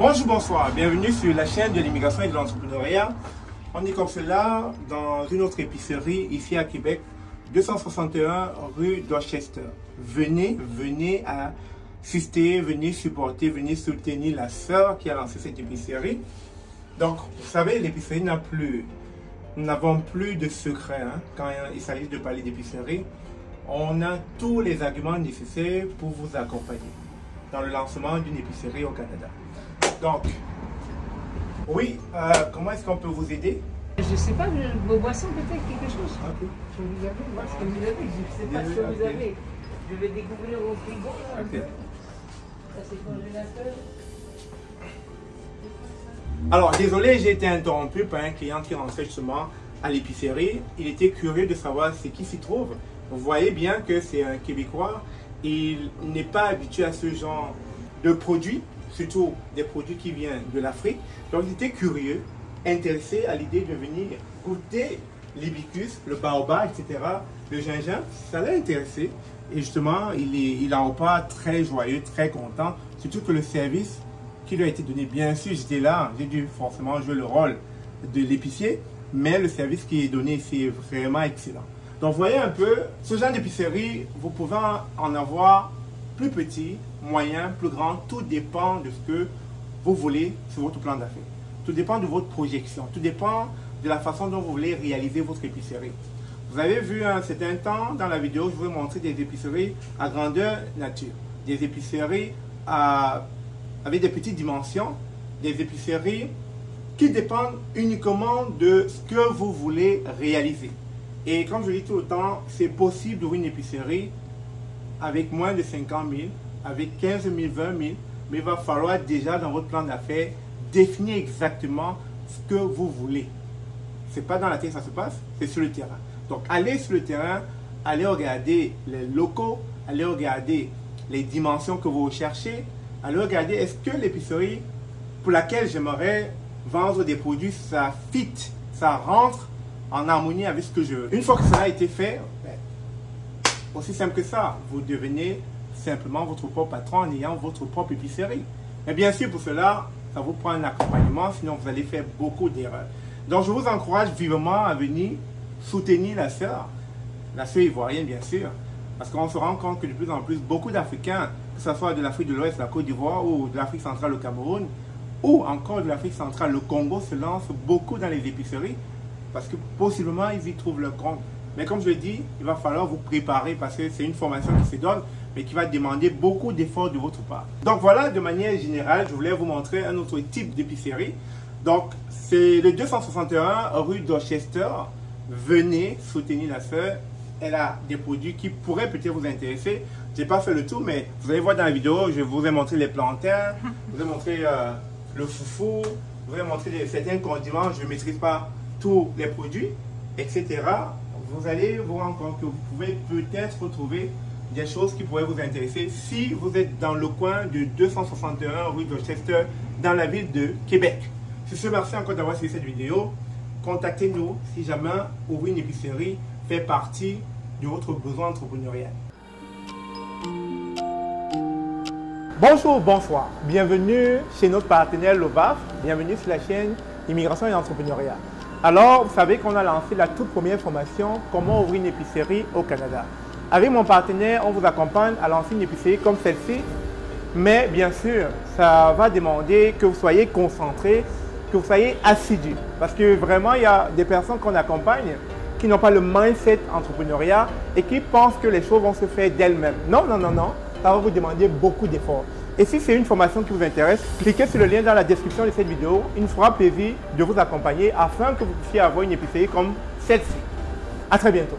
Bonjour, bonsoir, bienvenue sur la chaîne de l'immigration et de l'entrepreneuriat. On est comme cela dans une autre épicerie ici à Québec, 261 rue Dorchester. Venez assister, venez supporter, venez soutenir la sœur qui a lancé cette épicerie. Donc, vous savez, l'épicerie n'a plus, nous n'avons plus de secret quand il s'agit de parler d'épicerie. On a tous les arguments nécessaires pour vous accompagner dans le lancement d'une épicerie au Canada. Donc, oui, comment est-ce qu'on peut vous aider? Je ne sais pas, vos boissons peut-être, quelque chose. Okay. Je vous avez, moi ce que vous avez, je ne sais pas ce que vous avez. Je vais découvrir au frigo. Okay. Ça c'est congélateur. Alors, désolé, j'ai été interrompu par un client qui rentrait justement à l'épicerie. Il était curieux de savoir ce qui s'y trouve. Vous voyez bien que c'est un Québécois. Il n'est pas habitué à ce genre de produits, surtout des produits qui viennent de l'Afrique. Donc, il était curieux, intéressé à l'idée de venir goûter l'hibiscus, le baobab, etc., le gingembre. Ça l'a intéressé. Et justement, il en repart très joyeux, très content. Surtout que le service qui lui a été donné, bien sûr, j'étais là, j'ai dû forcément jouer le rôle de l'épicier, mais le service qui est donné ici est vraiment excellent. Donc, vous voyez un peu, ce genre d'épicerie, vous pouvez en avoir plus petit, moyen, plus grand. Tout dépend de ce que vous voulez sur votre plan d'affaires. Tout dépend de votre projection. Tout dépend de la façon dont vous voulez réaliser votre épicerie. Vous avez vu un certain temps dans la vidéo, je vous ai montré des épiceries à grandeur nature. Des épiceries avec des petites dimensions. Des épiceries qui dépendent uniquement de ce que vous voulez réaliser. Et comme je dis tout le temps, c'est possible d'ouvrir une épicerie avec moins de 50 000, avec 15 000, 20 000, mais il va falloir déjà dans votre plan d'affaires définir exactement ce que vous voulez. Ce n'est pas dans la tête que ça se passe, c'est sur le terrain. Donc allez sur le terrain, allez regarder les locaux, allez regarder les dimensions que vous recherchez, allez regarder est-ce que l'épicerie pour laquelle j'aimerais vendre des produits, ça fit, ça rentre en harmonie avec ce que je veux. Une fois que ça a été fait, aussi simple que ça, vous devenez simplement votre propre patron en ayant votre propre épicerie. Mais bien sûr, pour cela, ça vous prend un accompagnement, sinon vous allez faire beaucoup d'erreurs. Donc, je vous encourage vivement à venir soutenir la sœur ivoirienne, bien sûr, parce qu'on se rend compte que de plus en plus, beaucoup d'Africains, que ce soit de l'Afrique de l'Ouest, la Côte d'Ivoire, ou de l'Afrique centrale, le Cameroun, ou encore de l'Afrique centrale, le Congo, se lancent beaucoup dans les épiceries, parce que possiblement, ils y trouvent leur compte. Mais comme je le dis, il va falloir vous préparer parce que c'est une formation qui se donne, mais qui va demander beaucoup d'efforts de votre part. Donc voilà, de manière générale, je voulais vous montrer un autre type d'épicerie. Donc, c'est le 261 rue Dorchester. Venez soutenir la sœur. Elle a des produits qui pourraient peut-être vous intéresser. Je n'ai pas fait le tout, mais vous allez voir dans la vidéo, je vous ai montré les plantains, je vous ai montré le foufou, je vous ai montré certains condiments, je ne maîtrise pas tous les produits, etc. Vous allez vous rendre compte que vous pouvez peut-être retrouver des choses qui pourraient vous intéresser si vous êtes dans le coin de 261 rue Dorchester dans la ville de Québec. Sur ce, merci encore d'avoir suivi cette vidéo. Contactez-nous si jamais ouvrir une épicerie fait partie de votre besoin entrepreneurial. Bonjour, bonsoir. Bienvenue chez notre partenaire Lovaf. Bienvenue sur la chaîne Immigration et Entrepreneuriat. Alors, vous savez qu'on a lancé la toute première formation « Comment ouvrir une épicerie au Canada ». Avec mon partenaire, on vous accompagne à lancer une épicerie comme celle-ci. Mais bien sûr, ça va demander que vous soyez concentré, que vous soyez assidu. Parce que vraiment, il y a des personnes qu'on accompagne qui n'ont pas le mindset entrepreneuriat et qui pensent que les choses vont se faire d'elles-mêmes. Non, non, non, non. Ça va vous demander beaucoup d'efforts. Et si c'est une formation qui vous intéresse, cliquez sur le lien dans la description de cette vidéo. Il nous fera plaisir de vous accompagner afin que vous puissiez avoir une épicerie comme celle-ci. À très bientôt.